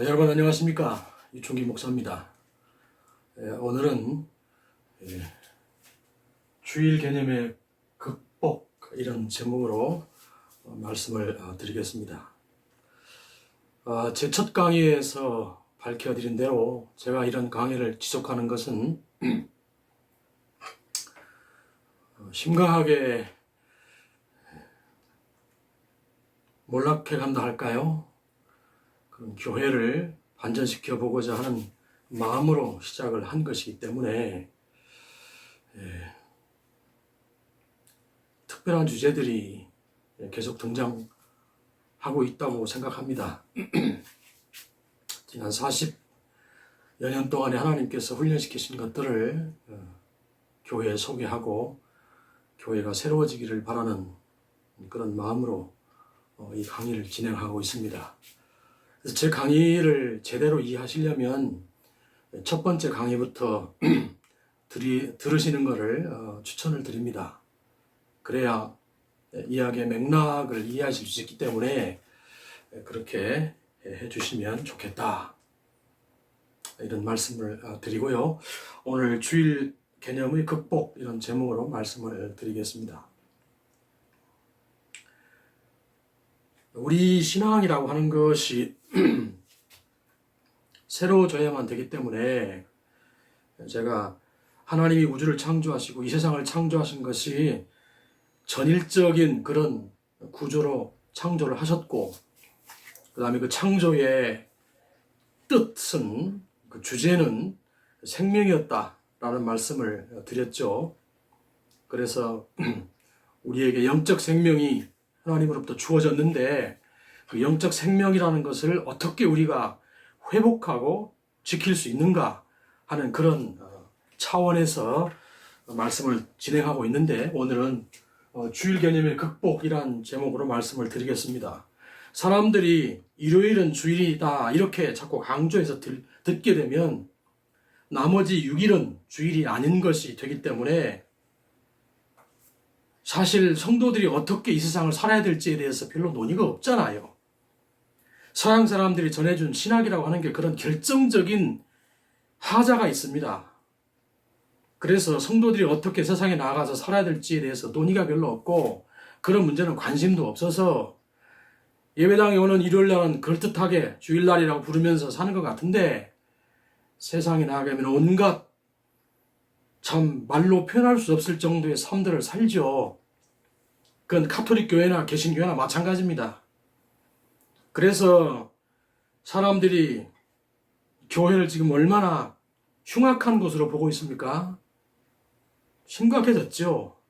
여러분 안녕하십니까? 유충기 목사입니다. 오늘은 주일 개념의 극복 이런 제목으로 말씀을 드리겠습니다. 제 첫 강의에서 밝혀드린 대로 제가 이런 강의를 지속하는 것은 심각하게 몰락해 간다 할까요? 그런 교회를 반전시켜 보고자 하는 마음으로 시작을 한 것이기 때문에 특별한 주제들이 계속 등장하고 있다고 생각합니다. 지난 40여 년 동안에 하나님께서 훈련시키신 것들을 교회에 소개하고 교회가 새로워지기를 바라는 그런 마음으로 이 강의를 진행하고 있습니다. 그래서 제 강의를 제대로 이해하시려면 첫 번째 강의부터 들으시는 것을 추천을 드립니다. 그래야 이야기의 맥락을 이해하실 수 있기 때문에 그렇게 해주시면 좋겠다. 이런 말씀을 드리고요. 오늘 주일 개념의 극복 이런 제목으로 말씀을 드리겠습니다. 우리 신앙이라고 하는 것이 새로워져야만 되기 때문에 제가 하나님이 우주를 창조하시고 이 세상을 창조하신 것이 전일적인 그런 구조로 창조를 하셨고 그 다음에 그 창조의 뜻은 그 주제는 생명이었다라는 말씀을 드렸죠. 그래서 우리에게 영적 생명이 하나님으로부터 주어졌는데 그 영적 생명이라는 것을 어떻게 우리가 회복하고 지킬 수 있는가 하는 그런 차원에서 말씀을 진행하고 있는데 오늘은 주일 개념의 극복이란 제목으로 말씀을 드리겠습니다. 사람들이 일요일은 주일이다 이렇게 자꾸 강조해서 듣게 되면 나머지 6일은 주일이 아닌 것이 되기 때문에 사실 성도들이 어떻게 이 세상을 살아야 될지에 대해서 별로 논의가 없잖아요. 서양 사람들이 전해준 신학이라고 하는 게 그런 결정적인 하자가 있습니다. 그래서 성도들이 어떻게 세상에 나아가서 살아야 될지에 대해서 논의가 별로 없고 그런 문제는 관심도 없어서 예배당에 오는 일요일날은 그럴듯하게 주일날이라고 부르면서 사는 것 같은데 세상에 나아가면 온갖 참 말로 표현할 수 없을 정도의 삶들을 살죠. 그건 카톨릭 교회나 개신교회나 마찬가지입니다. 그래서 사람들이 교회를 지금 얼마나 흉악한 곳으로 보고 있습니까? 심각해졌죠.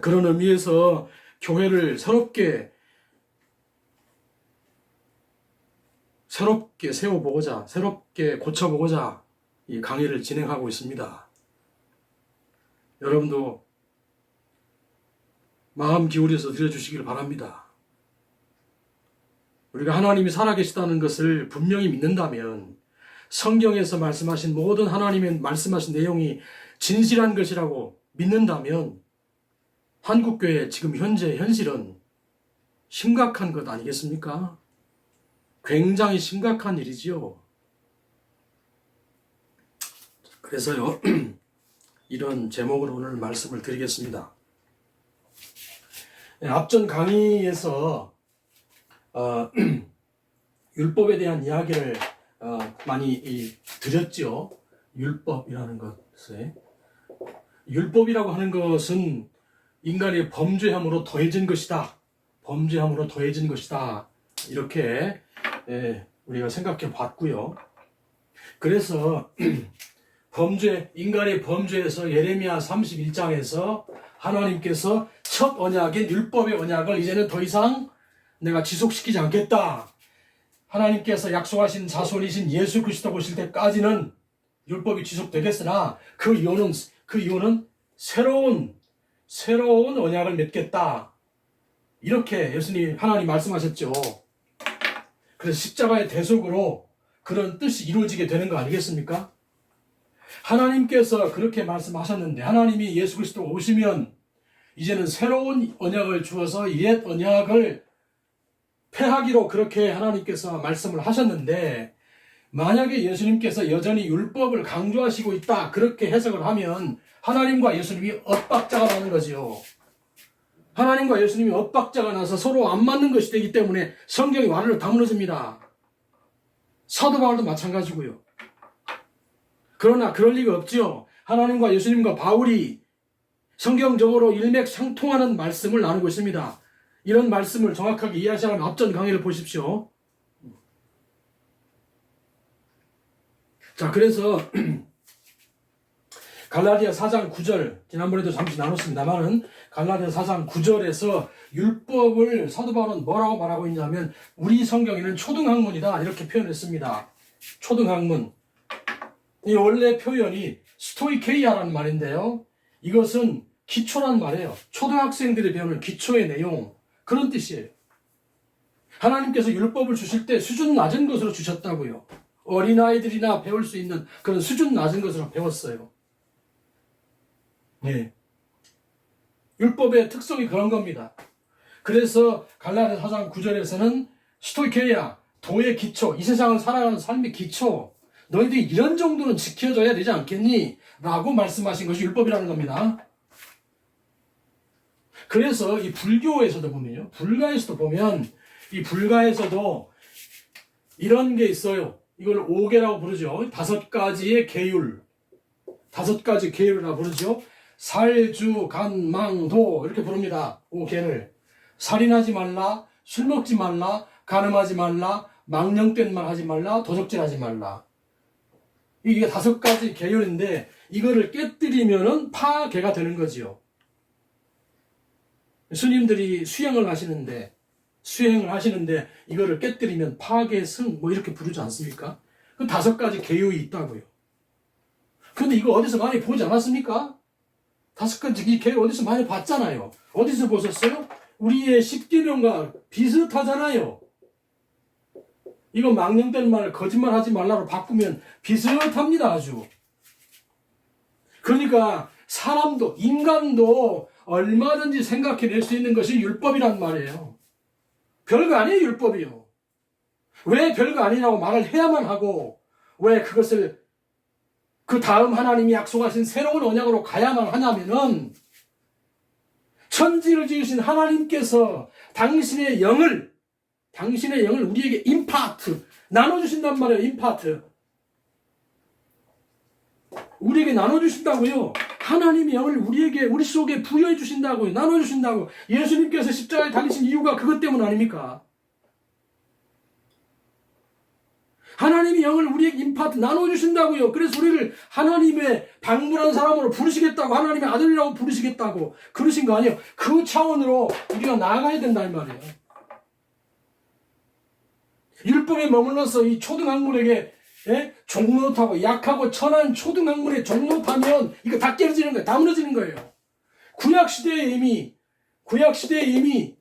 그런 의미에서 교회를 새롭게 세워보고자, 새롭게 고쳐보고자 이 강의를 진행하고 있습니다. 여러분도 마음 기울여서 들어주시길 바랍니다. 우리가 하나님이 살아계시다는 것을 분명히 믿는다면 성경에서 말씀하신 모든 하나님의 말씀하신 내용이 진실한 것이라고 믿는다면 한국교회 지금 현재 현실은 심각한 것 아니겠습니까? 굉장히 심각한 일이지요. 그래서요, 이런 제목으로 오늘 말씀을 드리겠습니다. 앞전 강의에서 율법에 대한 이야기를 많이 드렸죠. 율법이라는 것에 율법이라고 하는 것은 인간의 범죄함으로 더해진 것이다. 범죄함으로 더해진 것이다. 이렇게 우리가 생각해 봤고요. 그래서 인간의 범죄에서 예레미야 31장에서 하나님께서 첫 언약인 율법의 언약을 이제는 더 이상 내가 지속시키지 않겠다. 하나님께서 약속하신 자손이신 예수 그리스도 오실 때까지는 율법이 지속되겠으나 그 이유는 새로운 언약을 맺겠다. 이렇게 하나님 말씀하셨죠. 그래서 십자가의 대속으로 그런 뜻이 이루어지게 되는 거 아니겠습니까? 하나님께서 그렇게 말씀하셨는데 하나님이 예수 그리스도 오시면 이제는 새로운 언약을 주어서 옛 언약을 패하기로 그렇게 하나님께서 말씀을 하셨는데, 만약에 예수님께서 여전히 율법을 강조하시고 있다, 그렇게 해석을 하면 하나님과 예수님이 엇박자가 나는 거지요. 하나님과 예수님이 엇박자가 나서 서로 안 맞는 것이 되기 때문에 성경이 완전히 다 무너집니다. 사도 바울도 마찬가지고요. 그러나 그럴 리가 없지요. 하나님과 예수님과 바울이 성경적으로 일맥상통하는 말씀을 나누고 있습니다. 이런 말씀을 정확하게 이해하시려면 앞전 강의를 보십시오. 자, 그래서 갈라디아 4장 9절, 지난번에도 잠시 나눴습니다만은 갈라디아 4장 9절에서 율법을 사도 바울은 뭐라고 말하고 있냐면 우리 성경에는 초등학문이다 이렇게 표현했습니다. 초등학문. 이 원래 표현이 스토이케이아라는 말인데요. 이것은 기초란 말이에요. 초등학생들이 배우는 기초의 내용, 그런 뜻이에요. 하나님께서 율법을 주실 때 수준 낮은 것으로 주셨다고요. 어린아이들이나 배울 수 있는 그런 수준 낮은 것으로 배웠어요. 네. 율법의 특성이 그런 겁니다. 그래서 갈라디아 4장 9절에서는 스토이케이아, 도의 기초, 이 세상을 살아가는 삶의 기초, 너희들이 이런 정도는 지켜줘야 되지 않겠니? 라고 말씀하신 것이 율법이라는 겁니다. 그래서 이 불교에서도 보면요. 불가에서도 보면 이 불가에서도 이런 게 있어요. 이걸 오계라고 부르죠. 5가지의 계율. 5가지 계율이라고 부르죠. 살, 주, 간, 망, 도 이렇게 부릅니다. 5계를. 살인하지 말라, 술 먹지 말라, 간음하지 말라, 망령된 말 하지 말라, 도적질하지 말라. 이게 5가지 계율인데 이거를 깨뜨리면은 파괴가 되는 거지요. 스님들이 수행을 하시는데 이거를 깨뜨리면 파괴승 뭐 이렇게 부르지 않습니까? 그 5가지 계율이 있다고요. 근데 이거 어디서 많이 보지 않았습니까? 5가지 계율 어디서 많이 봤잖아요. 어디서 보셨어요? 우리의 10계명과 비슷하잖아요. 이거 망령된 말, 거짓말 하지 말라로 바꾸면 비슷합니다, 아주. 그러니까 사람도, 인간도 얼마든지 생각해낼 수 있는 것이 율법이란 말이에요. 별거 아니에요, 율법이요. 왜 별거 아니냐고 말을 해야만 하고, 왜 그것을 그 다음 하나님이 약속하신 새로운 언약으로 가야만 하냐면은, 천지를 지으신 하나님께서 당신의 영을 우리에게 임파트, 나눠주신단 말이에요, 임파트. 우리에게 나눠주신다고요. 하나님의 영을 우리 속에 부여해 주신다고요. 나눠주신다고. 예수님께서 십자가에 달리신 이유가 그것 때문 아닙니까? 하나님의 영을 우리에게 임파트 나눠주신다고요. 그래서 우리를 하나님의 당분한 사람으로 부르시겠다고, 하나님의 아들이라고 부르시겠다고 그러신 거 아니에요. 그 차원으로 우리가 나아가야 된다는 말이에요. 율법에 머물러서 이 초등학문에게 종노릇하고 약하고 천한 초등학문에 종노릇하면 이거 다 깨어지는 거예요. 다 무너지는 거예요. 구약시대에 이미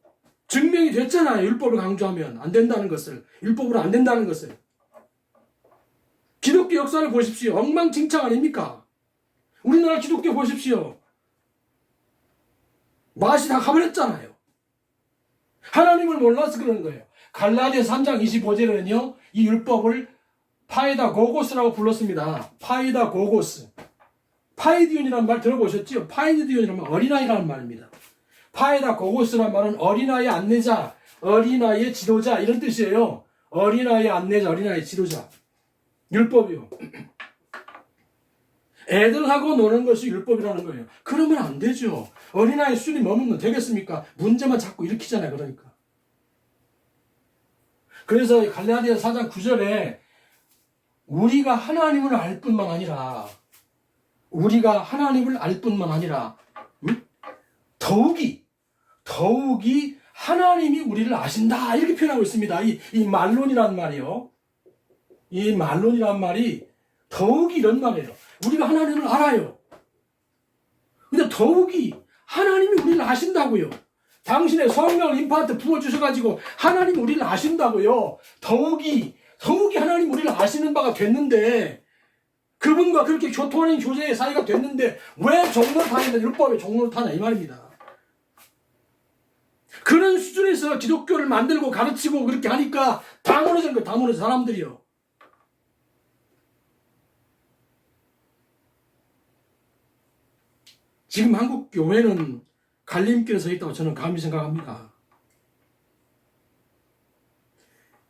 증명이 됐잖아요. 율법을 강조하면 안 된다는 것을. 율법으로 안 된다는 것을. 기독교 역사를 보십시오. 엉망진창 아닙니까? 우리나라 기독교 보십시오. 맛이 다 가버렸잖아요. 하나님을 몰라서 그러는 거예요. 갈라디아 3장 25절에는요. 이 율법을 파이다 고고스라고 불렀습니다. 파이다 고고스. 파이디온이라는 말 들어보셨죠? 파이디온이라는 말 어린아이라는 말입니다. 파이다 고고스라는 말은 어린아이의 안내자, 어린아이의 지도자 이런 뜻이에요. 어린아이의 안내자, 어린아이의 지도자. 율법이요. 애들하고 노는 것이 율법이라는 거예요. 그러면 안 되죠. 어린아이 수준이 머물면 되겠습니까? 문제만 자꾸 일으키잖아요. 그러니까. 그래서 갈라디아 4장 9절에 우리가 하나님을 알 뿐만 아니라 더욱이 하나님이 우리를 아신다 이렇게 표현하고 있습니다. 이 말론이란 말이요. 이 말론이란 말이 더욱이 이런 말이에요. 우리가 하나님을 알아요. 근데 더욱이 하나님이 우리를 아신다고요. 당신의 성령을 임파트 부어주셔가지고 하나님 우리를 아신다고요. 더욱이 하나님 우리를 아시는 바가 됐는데 그분과 그렇게 교통하는 교제의 사이가 됐는데 왜 종노릇하냐, 율법에 종노릇하냐 이 말입니다. 그런 수준에서 기독교를 만들고 가르치고 그렇게 하니까 다 무너진 거예요. 다 무너진 사람들이요. 지금 한국 교회는 갈림길에 서 있다고 저는 감히 생각합니다.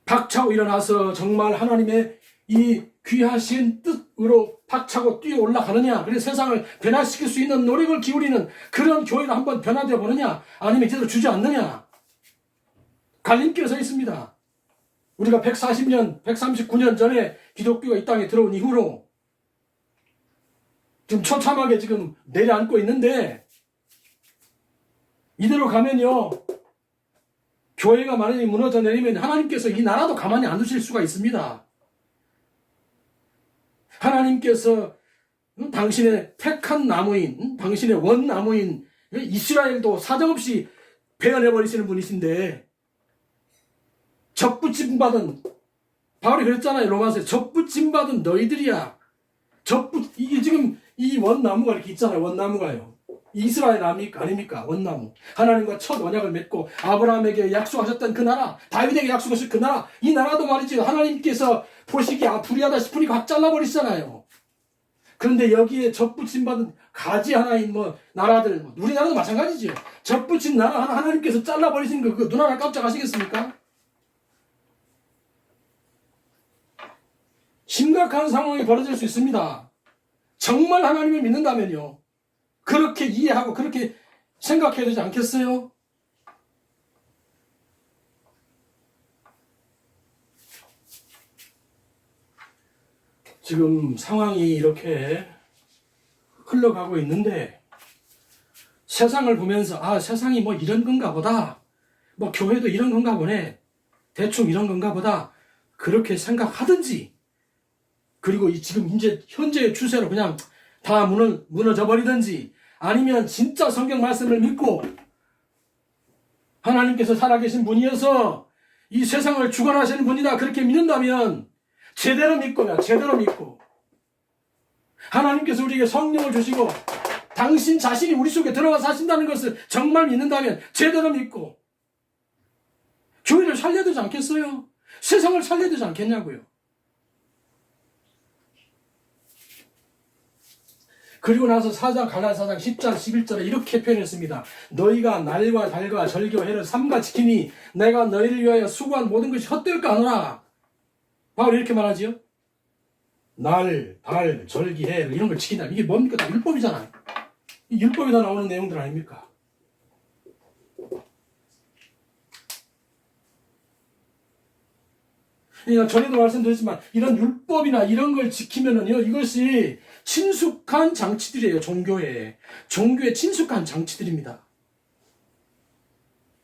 박차고 일어나서 정말 하나님의 이 귀하신 뜻으로 박차고 뛰어 올라가느냐, 그래서 세상을 변화시킬 수 있는 노력을 기울이는 그런 교회로 한번 변화되어 보느냐, 아니면 제대로 주지 않느냐. 갈림길에 서 있습니다. 우리가 140년, 139년 전에 기독교가 이 땅에 들어온 이후로 지금 처참하게 지금 내려앉고 있는데, 이대로 가면요, 교회가 만약에 무너져 내리면 하나님께서 이 나라도 가만히 안 두실 수가 있습니다. 하나님께서 당신의 택한 나무인, 당신의 원나무인 이스라엘도 사정없이 베어내버리시는 분이신데, 접붙임받은, 바울이 그랬잖아요. 로마서에 접붙임받은 너희들이야. 이게 지금 이 원나무가 이렇게 있잖아요. 원나무가요. 이스라엘 아닙니까? 원나무. 하나님과 첫 언약을 맺고 아브라함에게 약속하셨던 그 나라, 다윗에게 약속하신 그 나라, 이 나라도 말이죠. 하나님께서 보시기에 불의하다 싶으니까 확 잘라버리시잖아요. 그런데 여기에 접붙임받은 가지 하나인 나라들, 우리나라도 마찬가지죠. 접붙인 나라 하나 하나님께서 잘라버리신 거, 그거 눈 하나 깜짝하시겠습니까? 심각한 상황이 벌어질 수 있습니다. 정말 하나님을 믿는다면요, 그렇게 이해하고 그렇게 생각해야 되지 않겠어요? 지금 상황이 이렇게 흘러가고 있는데, 세상을 보면서 세상이 이런 건가 보다, 교회도 이런 건가 보네, 대충 이런 건가 보다, 그렇게 생각하든지, 그리고 지금 이제 현재의 추세로 그냥 다 무너져 버리든지, 아니면 진짜 성경 말씀을 믿고 하나님께서 살아계신 분이어서 이 세상을 주관하시는 분이다, 그렇게 믿는다면 제대로 믿고 하나님께서 우리에게 성령을 주시고 당신 자신이 우리 속에 들어가 사신다는 것을 정말 믿는다면 제대로 믿고 교회를 살려야 되지 않겠어요? 세상을 살려야 되지 않겠냐고요. 그리고 나서 갈라디아 4장 10절 11절에 이렇게 표현했습니다. 너희가 날과 달과 절기와 해를 삼가 지키니 내가 너희를 위하여 수고한 모든 것이 헛될까 하노라. 바울이 이렇게 말하지요. 날, 달, 절기, 해 이런 걸 지킨다. 이게 뭡니까? 다 율법이잖아요. 이 율법에 다 나오는 내용들 아닙니까? 그러니까 전에도 말씀드렸지만 이런 율법이나 이런 걸 지키면은요, 이것이 친숙한 장치들이에요. 종교에 친숙한 장치들입니다.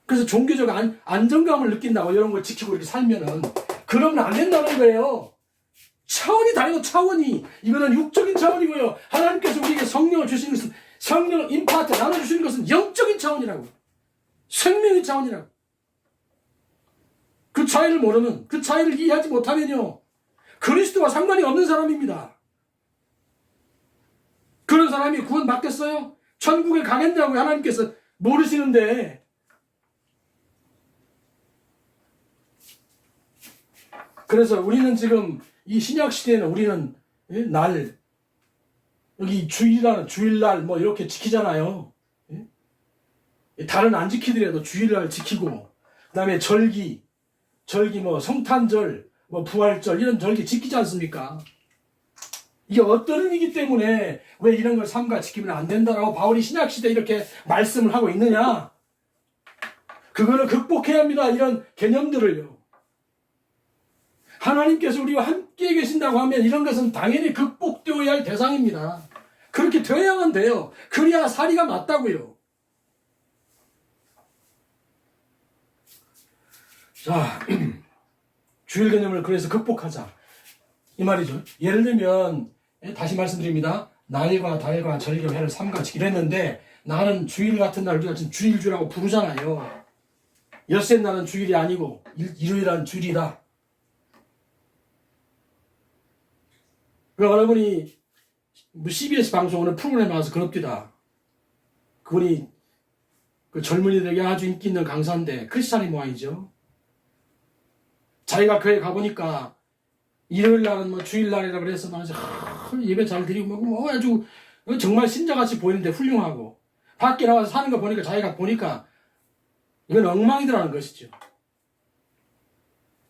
그래서 종교적 안정감을 느낀다고 이런 걸 지키고 이렇게 살면은, 그러면 안 된다는 거예요. 차원이 다르고, 차원이 이거는 육적인 차원이고요, 하나님께서 우리에게 성령을 주시는 것은, 성령 임파트 나눠주시는 것은 영적인 차원이라고, 생명의 차원이라고. 그 차이를 모르면, 그 차이를 이해하지 못하면요, 그리스도와 상관이 없는 사람입니다. 그런 사람이 구원 받겠어요? 천국에 가겠냐고 하나님께서 모르시는데. 그래서 우리는 지금 이 신약 시대에는 우리는 여기 주일날 이렇게 지키잖아요. 달은 안 지키더라도 주일날 지키고, 그 다음에 절기 성탄절, 부활절 이런 절기 지키지 않습니까? 이게 어떤 의미이기 때문에 왜 이런 걸 삼가 지키면 안 된다라고 바울이 신약시대에 이렇게 말씀을 하고 있느냐? 그거를 극복해야 합니다. 이런 개념들을요. 하나님께서 우리와 함께 계신다고 하면 이런 것은 당연히 극복되어야 할 대상입니다. 그렇게 되어야만 돼요. 그래야 사리가 맞다고요. 자, 주일 개념을 그래서 극복하자, 이 말이죠. 예를 들면, 다시 말씀드립니다. 날과 달과 절기와 해를 삼가 지키려 했는데, 나는 주일 같은 날 우리가 지금 주일주라고 부르잖아요. 엿새 날은 주일이 아니고 일요일은 주일이다. 여러분이 CBS 방송 오늘 프로그램에 나와서 그럽디다. 그분이 그 젊은이들에게 아주 인기 있는 강사인데 크리스찬이 모양이죠. 자기가 교회 가보니까 일요일 날은 뭐 주일날이라 그래서 말이죠. 예배 잘 드리고 뭐 아주 정말 신자같이 보이는데 훌륭하고, 밖에 나가서 사는 거 보니까 자기가 보니까 이건 엉망이더라는 것이죠.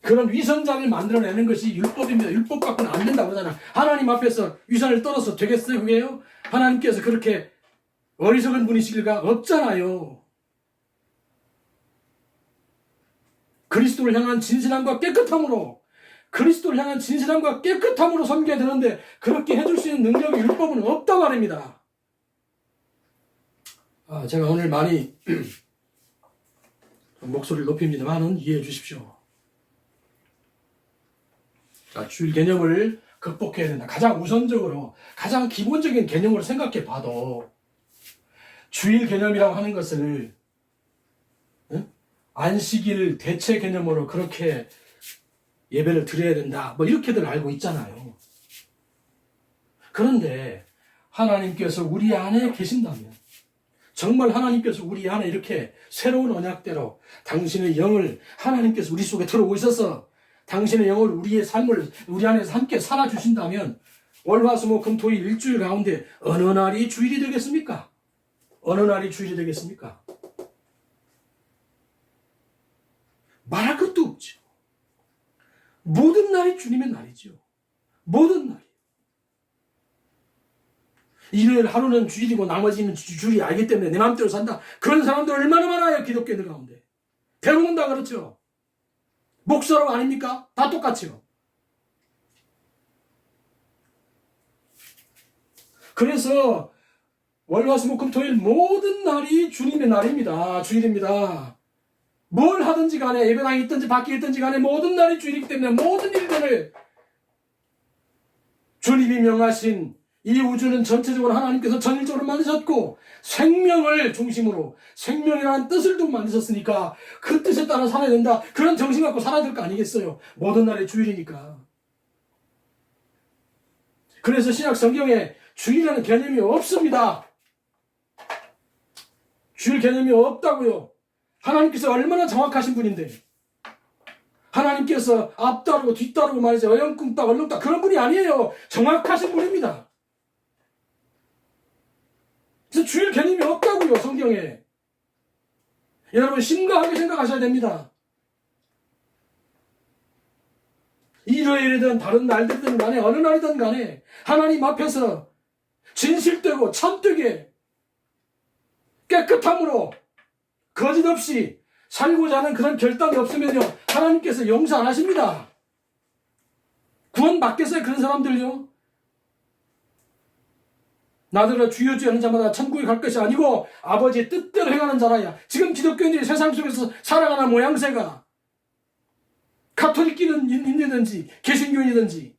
그런 위선자를 만들어내는 것이 율법입니다. 율법 갖고는 안 된다고 그러잖아. 하나님 앞에서 위선을 떨어서 되겠어요, 그게요? 하나님께서 그렇게 어리석은 분이실 리가 없잖아요. 그리스도를 향한 진실함과 깨끗함으로, 그리스도를 향한 진실함과 깨끗함으로 섬겨야 되는데 그렇게 해줄 수 있는 능력이 율법은 없다 말입니다. 제가 오늘 많이 목소리를 높입니다만은 이해해 주십시오. 자, 주일 개념을 극복해야 된다. 가장 우선적으로, 가장 기본적인 개념으로 생각해 봐도 주일 개념이라고 하는 것을 안식일 대체 개념으로 그렇게 예배를 드려야 된다, 뭐 이렇게들 알고 있잖아요. 그런데 하나님께서 우리 안에 계신다면, 정말 하나님께서 우리 안에 이렇게 새로운 언약대로 당신의 영을 하나님께서 우리 속에 들어오고 있어서 당신의 영을, 우리의 삶을 우리 안에서 함께 살아주신다면 월화수목금토일 일주일 가운데 어느 날이 주일이 되겠습니까? 어느 날이 주일이 되겠습니까? 말할 것도 없죠. 모든 날이 주님의 날이죠. 모든 날이. 일요일 하루는 주일이고 나머지는 주일이 알기 때문에 내 마음대로 산다. 그런 사람들 얼마나 많아요, 기독교인들 가운데. 대부분 다 그렇죠. 목사로 아닙니까? 다 똑같죠. 그래서 월화수목금토일 모든 날이 주님의 날입니다. 주일입니다. 뭘 하든지 간에, 예배당에 있든지 밖에 있든지 간에 모든 날이 주일이기 때문에 모든 일들을 주님이 명하신 이 우주는 전체적으로 하나님께서 전일적으로 만드셨고 생명을 중심으로, 생명이라는 뜻을 두고 만드셨으니까 그 뜻에 따라 살아야 된다. 그런 정신 갖고 살아야 될 거 아니겠어요? 모든 날이 주일이니까. 그래서 신약 성경에 주일이라는 개념이 없습니다. 주일 개념이 없다고요. 하나님께서 얼마나 정확하신 분인데, 하나님께서 앞다르고 뒤다르고 말이죠, 어영꿈딱 얼렁딱 그런 분이 아니에요. 정확하신 분입니다. 그래서 주일 개념이 없다고요, 성경에. 여러분 심각하게 생각하셔야 됩니다. 일요일이든 다른 날들이든 간에 어느 날이든 간에 하나님 앞에서 진실되고 참되게 깨끗함으로 거짓 없이 살고자 하는 그런 결단이 없으면요, 하나님께서 용서 안 하십니다. 구원 받겠어요, 그런 사람들요? 나더러 주여 주여 하는 자마다 천국에 갈 것이 아니고 아버지의 뜻대로 행하는 자라야. 지금 기독교인들이 세상 속에서 살아가는 모양새가, 가톨릭이든지 개신교인이든지,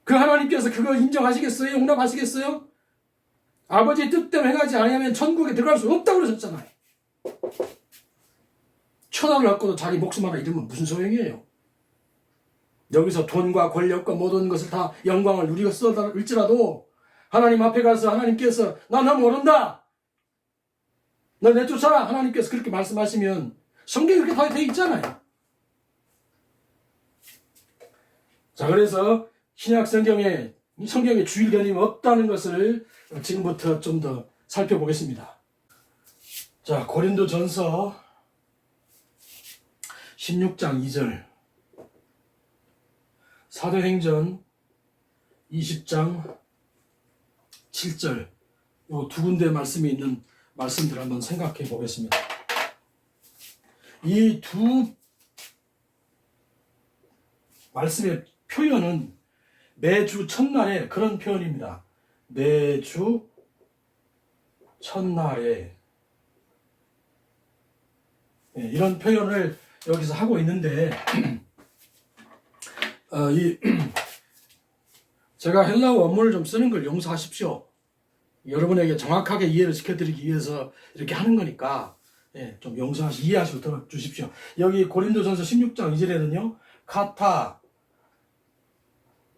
그 하나님께서 그거 인정하시겠어요? 용납하시겠어요? 아버지의 뜻대로 행하지 않으면 천국에 들어갈 수 없다고 그러셨잖아요. 천하를 얻고도 자기 목숨 하나 잃으면 무슨 소용이에요? 여기서 돈과 권력과 모든 것을 다 영광을 누리겠을지라도 하나님 앞에 가서 하나님께서 나 너 모른다, 너 내쫓아라, 하나님께서 그렇게 말씀하시면 성경에 그렇게 다 되어 있잖아요. 자, 그래서 신약 성경에 주일 개념이 없다는 것을 지금부터 좀 더 살펴보겠습니다. 자, 고린도전서 16장 2절, 사도행전 20장 7절, 이 두 군데 말씀이 있는 말씀들 한번 생각해 보겠습니다. 이 두 말씀의 표현은 매주 첫날에 그런 표현입니다. 매주 첫날에, 이런 표현을 여기서 하고 있는데 제가 헬라어 원문을 좀 쓰는 걸 용서하십시오. 여러분에게 정확하게 이해를 시켜드리기 위해서 이렇게 하는 거니까 좀 이해하시고 들어주십시오. 여기 고린도전서 16장 2절에는요, 카타,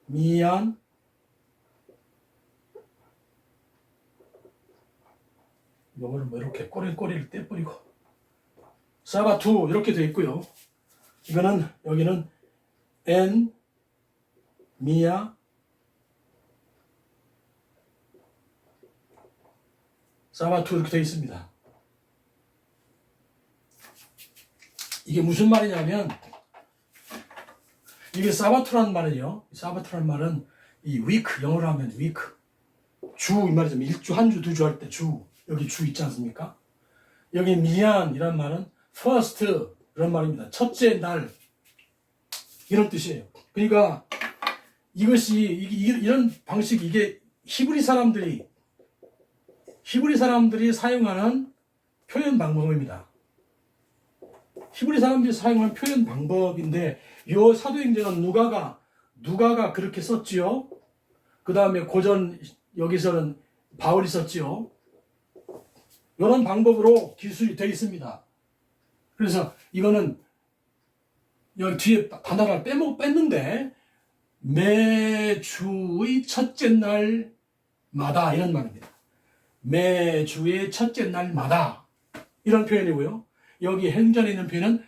미안, 요거는 뭐 이렇게 꼬리를 떼버리고 사바투 이렇게 되어 있고요. 이거는 여기는 엔 미야 사바투 이렇게 되어 있습니다. 이게 무슨 말이냐면 이게 사바투라는 말은요. 사바투라는 말은 이 위크 영어로 하면 위크 주 이 말이죠. 일주 한 주 두 주 할 때 주 여기 주 있지 않습니까? 여기 미얀이란 말은 first 이런 말입니다. 첫째 날 이런 뜻이에요. 그러니까 이것이 이런 방식 이게 히브리 사람들이 사용하는 표현 방법입니다. 히브리 사람들이 사용하는 표현 방법인데 요 사도행전은 누가가 그렇게 썼지요. 그 다음에 고전 여기서는 바울이 썼지요. 이런 방법으로 기술이 되어 있습니다. 그래서 이거는 여기 뒤에 단어를 뺐는데 매주의 첫째 날마다 이런 말입니다. 매주의 첫째 날마다 이런 표현이고요. 여기 행전에 있는 표현은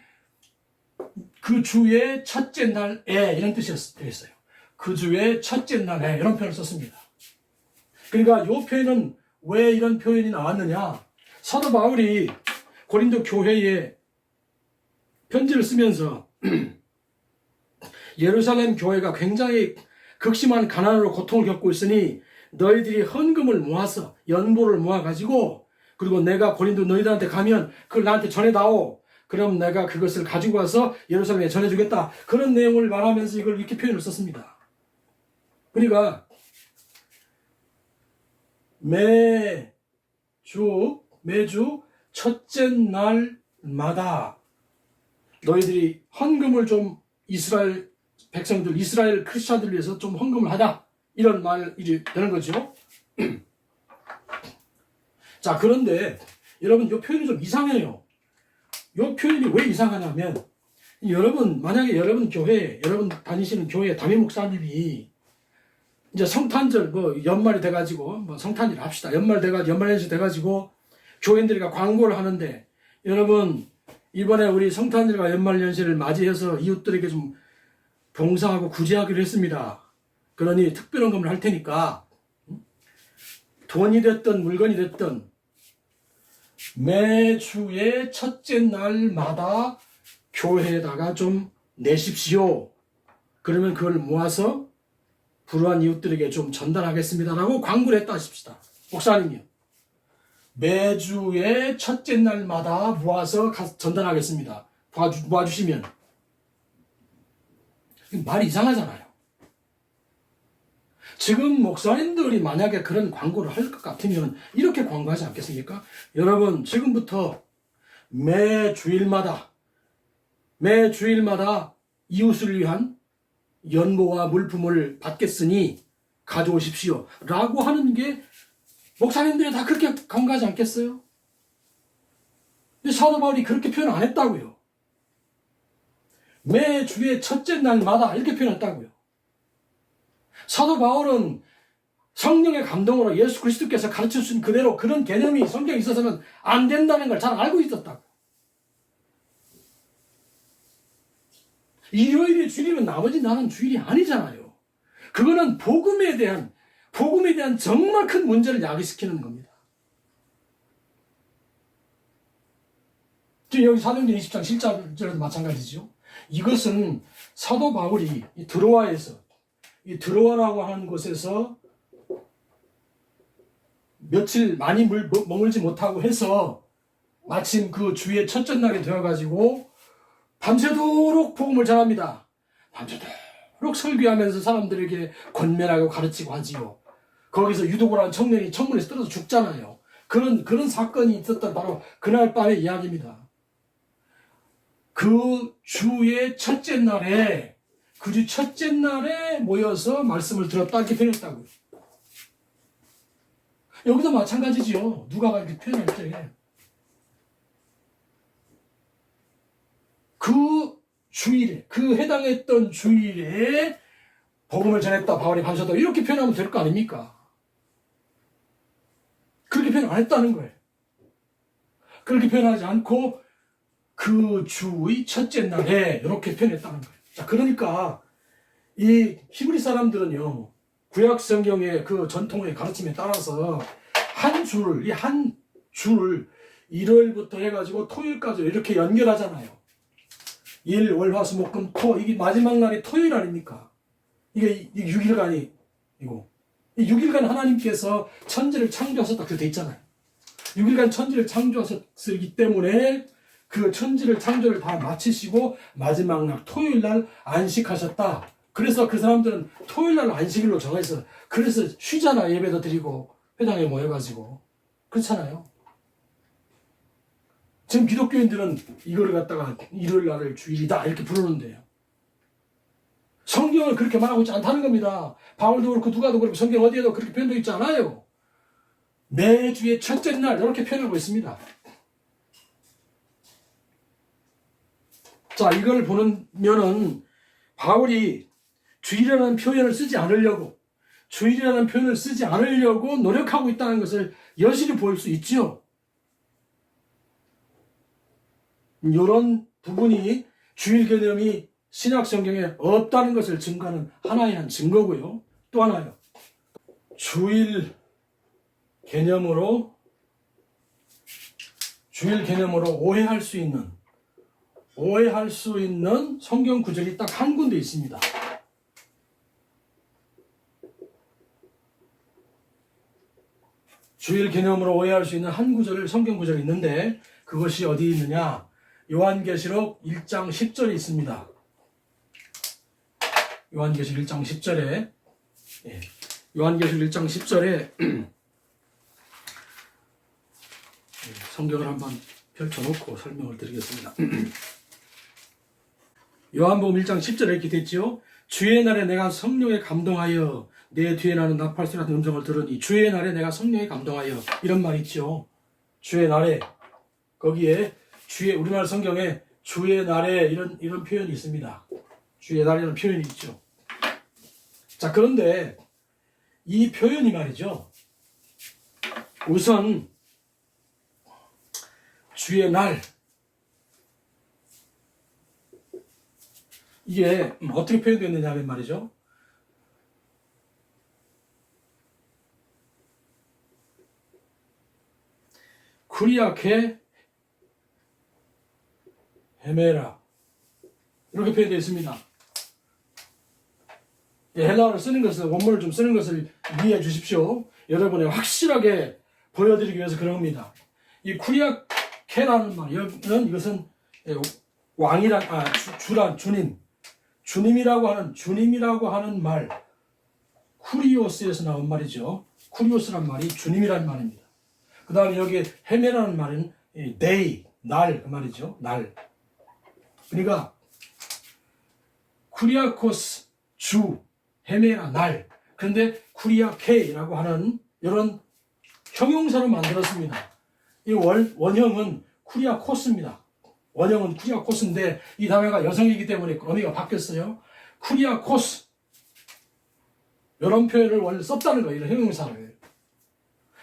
그 주의 첫째 날에 이런 뜻이 되어 있어요. 그 주의 첫째 날에 이런 표현을 썼습니다. 그러니까 이 표현은 왜 이런 표현이 나왔느냐? 사도 바울이 고린도 교회에 편지를 쓰면서 예루살렘 교회가 굉장히 극심한 가난으로 고통을 겪고 있으니 너희들이 헌금을 모아서 연보를 모아가지고 그리고 내가 고린도 너희들한테 가면 그걸 나한테 전해다오. 그럼 내가 그것을 가지고 와서 예루살렘에 전해주겠다. 그런 내용을 말하면서 이걸 이렇게 표현을 썼습니다. 그러니까 매주 첫째 날마다 너희들이 헌금을 좀 이스라엘 백성들, 이스라엘 크리스찬들 위해서 좀 헌금을 하자. 이런 말이 되는 거죠. 자, 그런데 여러분, 이 표현이 좀 이상해요. 이 표현이 왜 이상하냐면, 여러분, 만약에 여러분 다니시는 교회 담임 목사님이 이제 성탄절, 연말이 돼가지고, 성탄일 합시다. 연말연시 돼가지고, 교인들과 광고를 하는데, 여러분, 이번에 우리 성탄절과 연말연시를 맞이해서 이웃들에게 좀 봉사하고 구제하기로 했습니다. 그러니 특별헌금을 할 테니까, 돈이 됐든 물건이 됐든, 매주의 첫째 날마다 교회에다가 좀 내십시오. 그러면 그걸 모아서 불우한 이웃들에게 좀 전달하겠습니다라고 광고를 했다 하십시다. 목사님이요. 매주의 첫째 날마다 모아서 전달하겠습니다. 모아주시면. 말이 이상하잖아요. 지금 목사님들이 만약에 그런 광고를 할 것 같으면 이렇게 광고하지 않겠습니까? 여러분, 지금부터 매주일마다 이웃을 위한 연보와 물품을 받겠으니 가져오십시오. 라고 하는 게 목사님들이 다 그렇게 광고하지 않겠어요? 근데 사도 바울이 그렇게 표현 안 했다고요. 매주의 첫째 날마다 이렇게 표현했다고요. 사도 바울은 성령의 감동으로 예수 그리스도께서 가르쳐 주신 그대로 그런 개념이 성경에 있어서는 안 된다는 걸 잘 알고 있었다고. 일요일이 주일이면 나머지 나는 주일이 아니잖아요. 그거는 복음에 대한 정말 큰 문제를 야기시키는 겁니다. 지금 여기 사도행전 20장 7절에도 마찬가지죠. 이것은 사도 바울이 이 드로아라고 하는 곳에서 며칠 많이 머물지 못하고 해서 마침 그 주의 첫째 날이 되어가지고 밤새도록 복음을 전합니다. 밤새도록 설교하면서 사람들에게 권면하고 가르치고 하지요. 거기서 유도고라는 청년이 청문에서 떨어져 죽잖아요. 그런 사건이 있었던 바로 그날 밤의 이야기입니다. 그 주의 첫째 날에 그 주 첫째 날에 모여서 말씀을 들었다 이렇게 표현했다고요. 여기도 마찬가지지요. 누가가 이렇게 표현할 때. 그 주일에, 그 해당했던 주일에 복음을 전했다, 바울이 밤새도록 이렇게 표현하면 될 거 아닙니까? 그렇게 표현 안 했다는 거예요. 그렇게 표현하지 않고 그 주의 첫째 날에 이렇게 표현했다는 거예요. 자, 그러니까 이 히브리 사람들은요, 구약 성경의 그 전통의 가르침에 따라서 이 한 줄을 일요일부터 해가지고 토요일까지 이렇게 연결하잖아요. 일, 월, 화, 수, 목, 금, 토. 이게 마지막 날이 토요일 아닙니까? 이게 6일간이고. 이 6일간 하나님께서 천지를 창조하셨다. 그렇게 돼 있잖아요. 6일간 천지를 창조하셨기 때문에 그 천지를 창조를 다 마치시고 마지막 날 토요일 날 안식하셨다. 그래서 그 사람들은 토요일 날 안식일로 정해서 그래서 쉬잖아. 예배도 드리고 회당에 모여가지고. 그렇잖아요. 지금 기독교인들은 이거를 갖다가 일요일 날을 주일이다 이렇게 부르는데요. 성경은 그렇게 말하고 있지 않다는 겁니다. 바울도 그렇고 누가도 그렇고 성경 어디에도 그렇게 표현되어 있지 않아요. 매주의 첫째 날 이렇게 표현하고 있습니다. 자, 이걸 보면은 바울이 주일이라는 표현을 쓰지 않으려고 노력하고 있다는 것을 여실히 볼 수 있죠. 이런 부분이 주일 개념이 신약 성경에 없다는 것을 증거하는 하나의 한 증거고요. 또 하나요. 주일 개념으로 오해할 수 있는 성경 구절이 딱 한 군데 있습니다. 주일 개념으로 오해할 수 있는 한 구절, 성경 구절이 있는데 그것이 어디 있느냐? 요한계시록 1장 10절에 있습니다. 요한계시록 1장 10절에 요한계시록 1장 10절에 성경을 한번 펼쳐놓고 설명을 드리겠습니다. 요한복음 1장 10절에 이렇게 됐죠. 주의 날에 내가 성령에 감동하여 내 뒤에 나는 나팔소리 같은 음성을 들으니 주의 날에 내가 성령에 감동하여 이런 말 있죠. 주의 날에 거기에 우리나라 성경에 주의 날에 이런 표현이 있습니다. 주의 날이라는 표현이 있죠. 자, 그런데 이 표현이 말이죠. 우선 주의 날 이게 어떻게 표현되었느냐 하면 말이죠. 쿠리아케 헤메라 이렇게 표현되어 있습니다. 헬라어를 쓰는 것을 원문을 좀 쓰는 것을 이해해 주십시오. 여러분이 확실하게 보여드리기 위해서 그런 겁니다. 이 쿠리아케라는 말은 이것은 주란 주님이라고 하는 말 쿠리오스에서 나온 말이죠. 쿠리오스란 말이 주님이란 말입니다. 그 다음에 여기 헤메라는 말은 day 날 그 말이죠. 날. 그러니까 쿠리아코스 주 헤메라 날. 그런데 쿠리아케이라고 하는 이런 형용사로 만들었습니다. 이 원형은 쿠리아코스입니다. 원형은 쿠리아코스인데 이 단어가 여성이기 때문에 의미가 바뀌었어요. 쿠리아코스 이런 표현을 원래 썼다는 거예요. 이런 형용사를.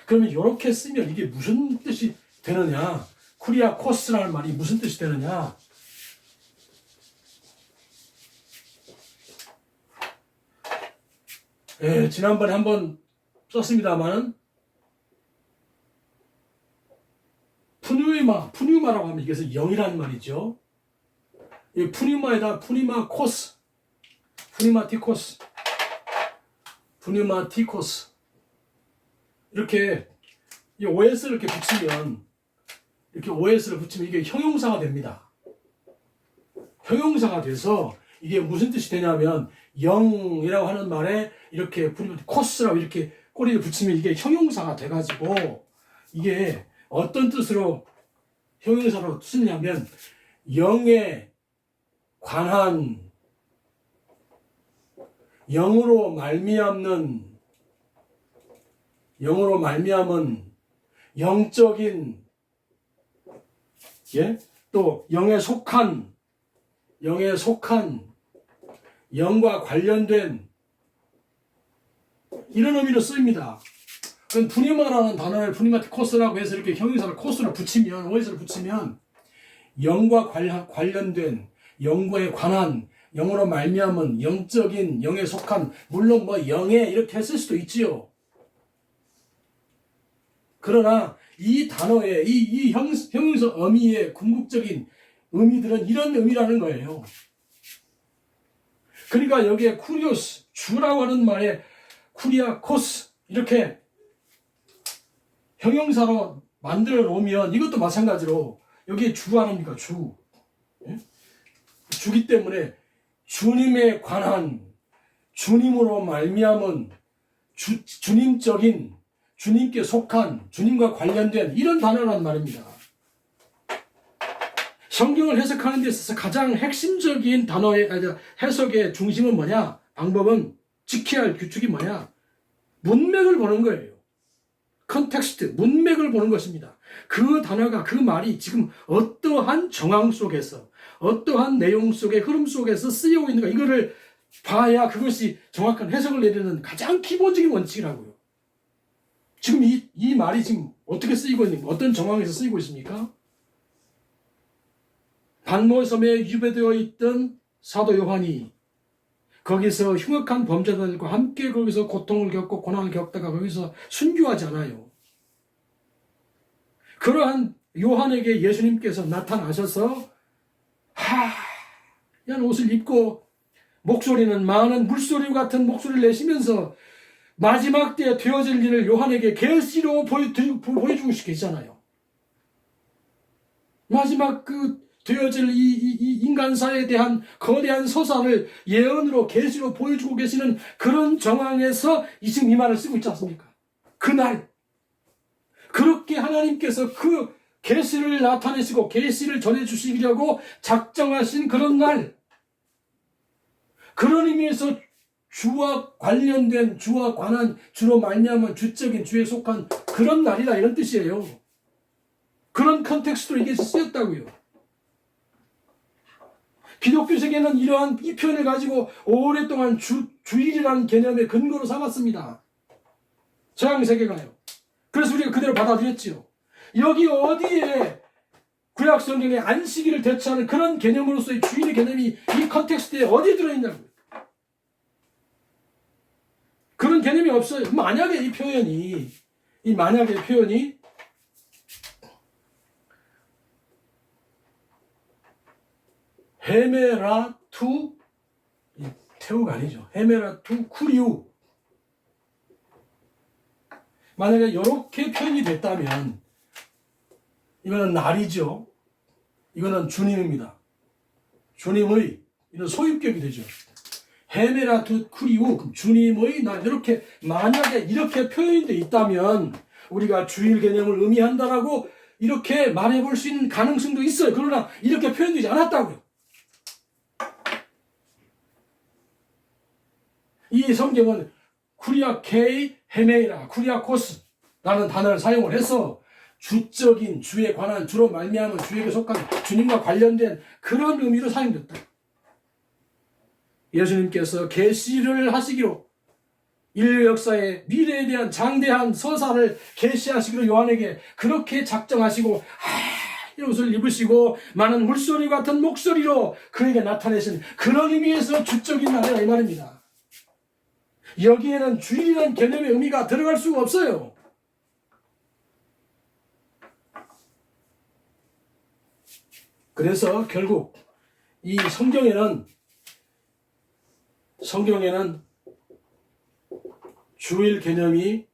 그러면 이렇게 쓰면 이게 무슨 뜻이 되느냐? 쿠리아코스라는 말이 무슨 뜻이 되느냐? 지난번에 한번 썼습니다만은 푸뉴마라고 하면 이것은 영이라는 말이죠. 이 푸뉴마에다 푸니마티코스 이렇게 이 OS를 이렇게 붙이면 이게 형용사가 됩니다. 형용사가 돼서 이게 무슨 뜻이 되냐면 영이라고 하는 말에 이렇게 코스라고 이렇게 꼬리를 붙이면 이게 형용사가 돼가지고 이게 어떤 뜻으로 형용사로 쓰냐면 영에 관한 영으로 말미암은 영적인 또 영에 속한 영과 관련된 이런 의미로 쓰입니다. 그건 푸니마라는 단어를 푸니마티 코스라고 해서 이렇게 형용사를 코스를 붙이면, 원에서를 붙이면 영과 관련된, 영과에 관한, 영으로 말미암은, 영적인, 영에 속한, 물론 뭐 영에 이렇게 했을 수도 있지요. 그러나 이 단어의 이 형용사 어미의 궁극적인 의미들은 이런 의미라는 거예요. 그러니까 여기에 쿠리오스, 주라고 하는 말에 쿠리아코스 이렇게 형용사로 만들어 놓으면 이것도 마찬가지로 여기에 주 아닙니까? 주. 예? 주기 때문에 주님에 관한, 주님으로 말미암은, 주님적인, 주님께 속한, 주님과 관련된 이런 단어란 말입니다. 성경을 해석하는 데 있어서 가장 핵심적인 단어의 해석의 중심은 뭐냐? 방법은 지켜야 할 규칙이 뭐냐? 문맥을 보는 거예요. 컨텍스트, 문맥을 보는 것입니다. 그 단어가, 그 말이 지금 어떠한 정황 속에서, 어떠한 내용 속의 흐름 속에서 쓰이고 있는가, 이거를 봐야 그것이 정확한 해석을 내리는 가장 기본적인 원칙이라고요. 지금 이 말이 지금 어떻게 쓰이고 있는가, 어떤 정황에서 쓰이고 있습니까? 반모섬에 유배되어 있던 사도 요한이 거기서 흉악한 범죄자들과 함께 거기서 고통을 겪고 고난을 겪다가 거기서 순교하지 않아요. 그러한 요한에게 예수님께서 나타나셔서 하얀 옷을 입고 목소리는 많은 물소리 같은 목소리를 내시면서 마지막 때에 되어질 일을 요한에게 계시로 보여주고 계시잖아요. 마지막 되어질 이 인간사에 대한 거대한 서사를 예언으로 계시로 보여주고 계시는 그런 정황에서 지금 이 말을 쓰고 있지 않습니까? 그날 그렇게 하나님께서 그 계시를 나타내시고 계시를 전해주시려고 작정하신 그런 날, 그런 의미에서 주와 관련된, 주와 관한, 주로 말미암은 주적인, 주에 속한 그런 날이다, 이런 뜻이에요. 그런 컨텍스트로 이게 쓰였다고요. 기독교 세계는 이러한 이 표현을 가지고 오랫동안 주일이라는 개념의 근거로 삼았습니다. 서양 세계가요. 그래서 우리가 그대로 받아들였지요. 여기 어디에 구약 성경의 안식일을 대체하는 그런 개념으로서의 주일의 개념이 이 컨텍스트에 어디에 들어있냐고요. 그런 개념이 없어요. 만약에 이 만약의 표현이 헤메라투, 태우가 아니죠. 헤메라투 쿠리우. 만약에 이렇게 표현이 됐다면 이거는 날이죠. 이거는 주님입니다. 주님의, 이런 소유격이 되죠. 헤메라투 쿠리우, 주님의 날. 이렇게 만약에 이렇게 표현이 돼 있다면 우리가 주일 개념을 의미한다라고 이렇게 말해볼 수 있는 가능성도 있어요. 그러나 이렇게 표현되지 않았다고요. 이 성경은 쿠리아케이 헤메이라, 쿠리아코스라는 단어를 사용을 해서 주적인, 주에 관한, 주로 말미암은 주에게 속한 주님과 관련된 그런 의미로 사용됐다. 예수님께서 계시를 하시기로 인류 역사의 미래에 대한 장대한 서사를 계시하시기로 요한에게 그렇게 작정하시고 하얀 옷을 입으시고 많은 물소리 같은 목소리로 그에게 나타내신 그런 의미에서 주적인 날이라 이 말입니다. 여기에는 주일이라는 개념의 의미가 들어갈 수가 없어요. 그래서 결국 이 성경에는 주일 개념이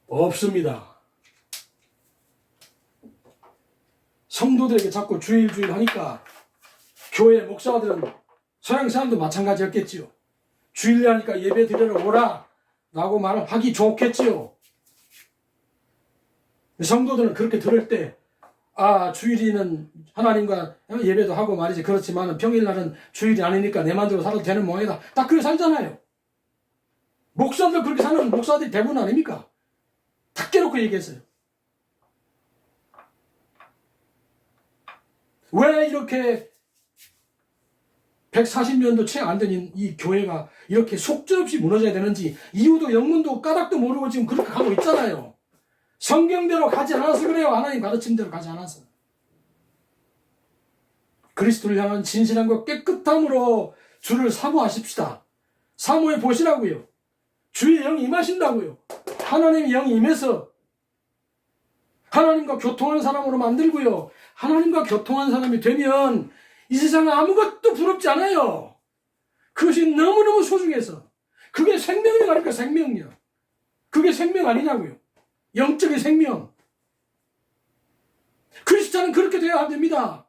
없습니다. 성도들에게 자꾸 주일 하니까 교회 목사들은 서양 사람도 마찬가지였겠지요. 주일 하니까 예배 드리러 오라 라고 말을 하기 좋겠지요. 성도들은 그렇게 들을 때 주일이는 하나님과 예배도 하고 말이지. 그렇지만 평일날은 주일이 아니니까 내 마음대로 살아도 되는 모양이다. 딱 그렇게 살잖아요. 목사들 그렇게 사는 목사들이 대부분 아닙니까? 다 깨놓고 얘기했어요. 왜 이렇게 140년도 채 안 된 이 교회가 이렇게 속절없이 무너져야 되는지 이유도 영문도 까닭도 모르고 지금 그렇게 가고 있잖아요. 성경대로 가지 않아서 그래요. 하나님 가르침대로 가지 않아서. 그리스도를 향한 진실함과 깨끗함으로 주를 사모하십시다. 사모해 보시라고요. 주의 영이 임하신다고요. 하나님의 영이 임해서 하나님과 교통하는 사람으로 만들고요. 하나님과 교통한 사람이 되면 이 세상은 아무것도 부럽지 않아요. 그것이 너무너무 소중해서. 그게 생명력 아닐까, 생명력. 그게 생명 아니냐고요. 영적인 생명. 크리스찬은 그렇게 돼야 안 됩니다.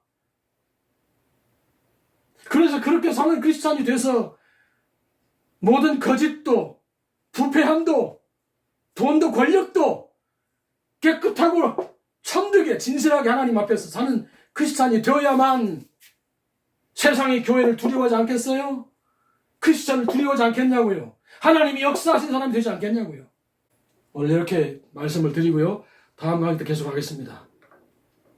그래서 그렇게 사는 크리스찬이 돼서 모든 거짓도, 부패함도, 돈도, 권력도 깨끗하고 참되게 진실하게 하나님 앞에서 사는 크리스찬이 되어야만 세상의 교회를 두려워하지 않겠어요? 크리스찬을 두려워하지 않겠냐고요? 하나님이 역사하신 사람이 되지 않겠냐고요? 오늘 이렇게 말씀을 드리고요. 다음 강의 때 계속하겠습니다.